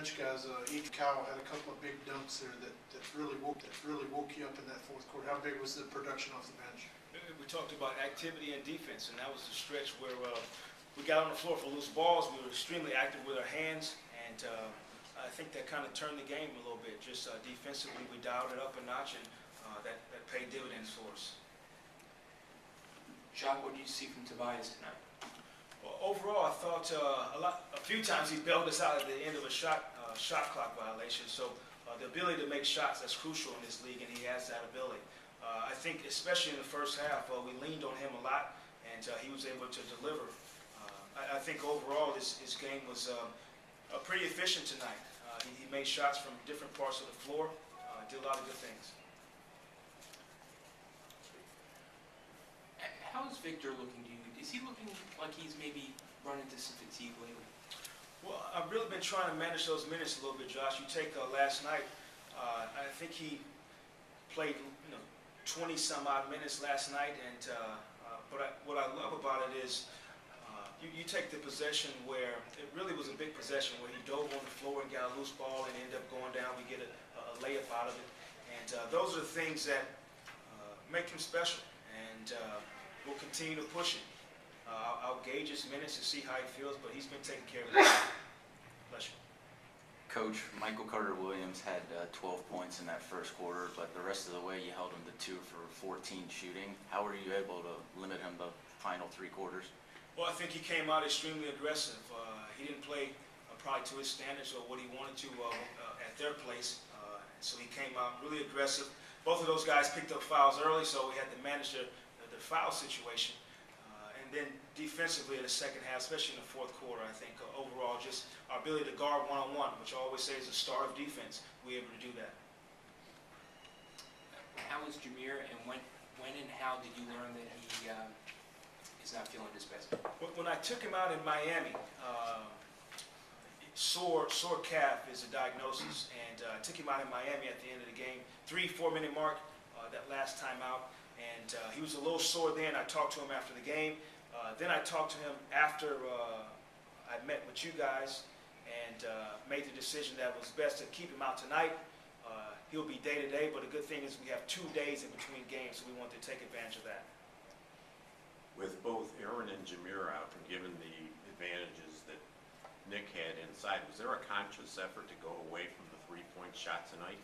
bench guys, Kyle had a couple of big dunks there that really woke you up in that fourth quarter. How big was the production off the bench? We talked about activity and defense, and that was the stretch where we got on the floor for loose balls. We were extremely active with our hands, and I think that kind of turned the game a little bit. Just defensively, we dialed it up a notch, and that paid dividends for us. Jacque, what did you see from Tobias tonight? Well, overall, I thought a few times he bailed us out at the end of a shot clock violation. So the ability to make shots, that's crucial in this league, and he has that ability. I think especially in the first half, we leaned on him a lot, and he was able to deliver. I think overall his game was pretty efficient tonight. He made shots from different parts of the floor, did a lot of good things. How is Victor looking to you? Is he looking like he's maybe run into some fatigue lately? Well, I've really been trying to manage those minutes a little bit, Josh. You take last night, I think he played 20-some-odd minutes last night, and what I love about it is you take the possession where it really was a big possession where he dove on the floor and got a loose ball and ended up going down. We get a layup out of it, and those are the things that make him special, and we'll continue to push him. I'll gauge his minutes to see how he feels, but he's been taking care of it. Bless you. Coach, Michael Carter-Williams had 12 points in that first quarter, but the rest of the way you held him to 2 for 14 shooting. How were you able to limit him the final 3 quarters? Well, I think he came out extremely aggressive. He didn't play probably to his standards or what he wanted to at their place, so he came out really aggressive. Both of those guys picked up fouls early, so we had to manage the foul situation. And then defensively in the second half, especially in the fourth quarter, I think overall just our ability to guard one-on-one, which I always say is the star of defense, we were able to do that. How was Jameer, and when and how did you learn that he is not feeling his best? When I took him out in Miami, sore calf is a diagnosis, and I took him out in Miami at the end of the game, 3-4 minute mark, that last time out, and he was a little sore then. I talked to him after the game. Then I talked to him after I met with you guys and made the decision that it was best to keep him out tonight. He'll be day-to-day, but the good thing is we have 2 days in between games, so we want to take advantage of that. With both Aaron and Jameer out, and given the advantages that Nick had inside, was there a conscious effort to go away from the three-point shot tonight?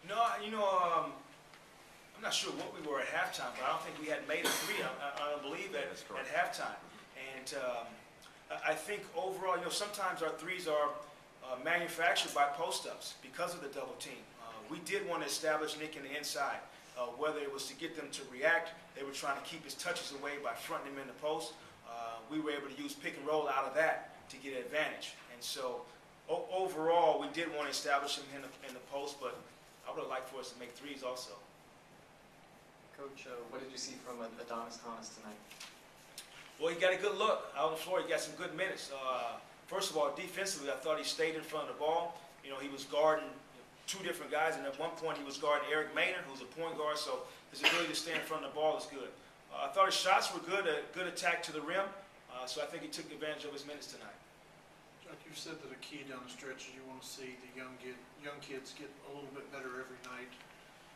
No, I'm not sure what we were at halftime, but I don't think we had made a three. I don't believe at halftime. And I think overall, sometimes our threes are manufactured by post-ups because of the double team. We did want to establish Nick in the inside, whether it was to get them to react. They were trying to keep his touches away by fronting him in the post. We were able to use pick and roll out of that to get an advantage. And so overall, we did want to establish him in the post, but I would have liked for us to make threes also. Coach, what did you see from Adonis Thomas tonight? Well, he got a good look out on the floor. He got some good minutes. First of all, defensively, I thought he stayed in front of the ball. He was guarding 2 different guys, and at one point he was guarding Eric Maynard, who's a point guard, so his ability to stay in front of the ball is good. I thought his shots were good, a good attack to the rim, so I think he took advantage of his minutes tonight. Jacque, you said that a key down the stretch is you want to see the young kids get a little bit better every night.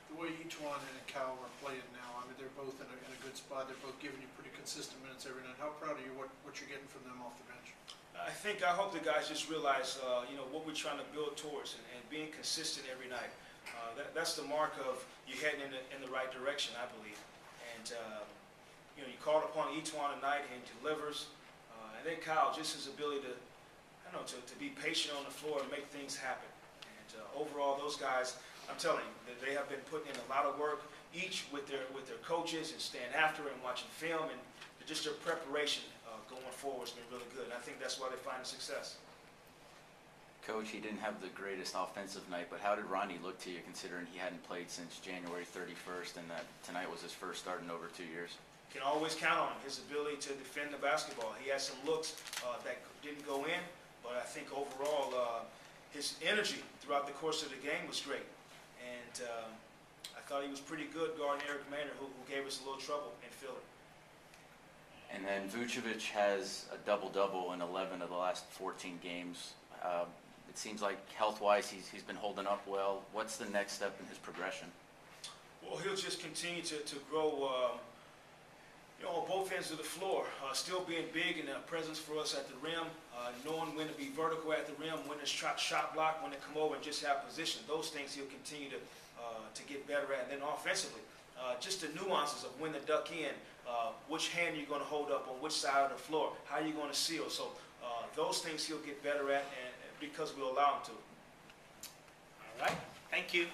The way Etuan and Kyle are playing now, I mean, they're both in a good spot. They're both giving you pretty consistent minutes every night. How proud are you what you're getting from them off the bench? I hope the guys just realize, what we're trying to build towards and being consistent every night. That's the mark of you heading in the right direction, I believe. And, you called upon Etuan tonight and he delivers. And then Kyle, just his ability to be patient on the floor and make things happen. And overall, those guys, I'm telling you, they have been putting in a lot of work, each with their coaches and staying after it and watching film, and just their preparation going forward has been really good. And I think that's why they're finding success. Coach, he didn't have the greatest offensive night, but how did Ronnie look to you, considering he hadn't played since January 31st and that tonight was his first start in over 2 years? Can always count on him, his ability to defend the basketball. He had some looks that didn't go in, but I think overall his energy throughout the course of the game was great. And I thought he was pretty good guarding Eric Maynard, who gave us a little trouble in Philly. And then Vucevic has a double-double in 11 of the last 14 games. It seems like health-wise, he's been holding up well. What's the next step in his progression? Well, he'll just continue to grow, on both ends of the floor. Still being big and a presence for us at the rim, knowing when to be vertical at the rim, when to shot block, when to come over and just have position. Those things he'll continue to get better at. And then offensively, just the nuances of when to duck in, which hand you're going to hold up on which side of the floor, how you're going to seal. So those things he'll get better at, and because we'll allow him to. All right, thank you.